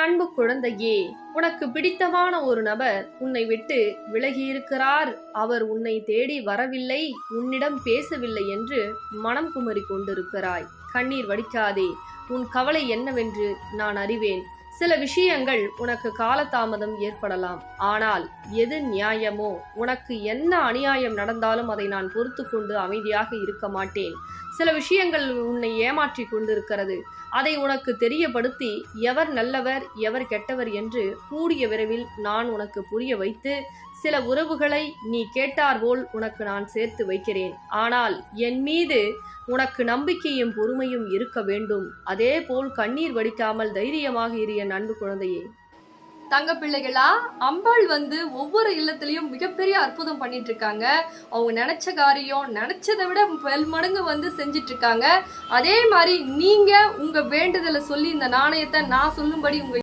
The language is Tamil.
அன்பு குழந்தையே, உனக்கு பிடித்தமான ஒரு நபர் உன்னை விட்டு விலகியிருக்கிறார். அவர் உன்னை தேடி வரவில்லை, உன்னிடம் பேசவில்லை என்று மனம் குமரி கொண்டிருக்கிறாய். கண்ணீர் வடிக்காதே. உன் கவலை என்னவென்று நான் அறிவேன். சில விஷயங்கள் உனக்கு காலதாமதம் ஏற்படலாம். ஆனால் எது நியாயமோ, உனக்கு என்ன அநியாயம் நடந்தாலும் அதை நான் பொறுத்து கொண்டு அமைதியாக இருக்க மாட்டேன். சில விஷயங்கள் உன்னை ஏமாற்றி கொண்டிருக்கிறது. அதை உனக்கு தெரியப்படுத்தி எவர் நல்லவர் எவர் கெட்டவர் என்று கூடிய விரைவில் நான் உனக்கு புரிய வைத்து சில உறவுகளை நீ கேட்டார்போல் உனக்கு நான் சேர்த்து வைக்கிறேன். ஆனால் என் மீது உனக்கு நம்பிக்கையும் பொறுமையும் இருக்க வேண்டும். அதே போல் கண்ணீர் வடிக்காமல் தைரியமாக இரு என் அன்பு குழந்தையே. தங்க பிள்ளைகளா, அம்பாள் ஒவ்வொரு இல்லத்திலையும் மிகப்பெரிய அற்புதம் பண்ணிட்டு இருக்காங்க. அவங்க நினைச்ச காரியம் நினைச்சதை விட பல்மடங்கு செஞ்சிட்டு இருக்காங்க. அதே மாதிரி நீங்க உங்க வேண்டுதலை சொல்லி இந்த நாணயத்தை நான் சொல்லும்படி உங்க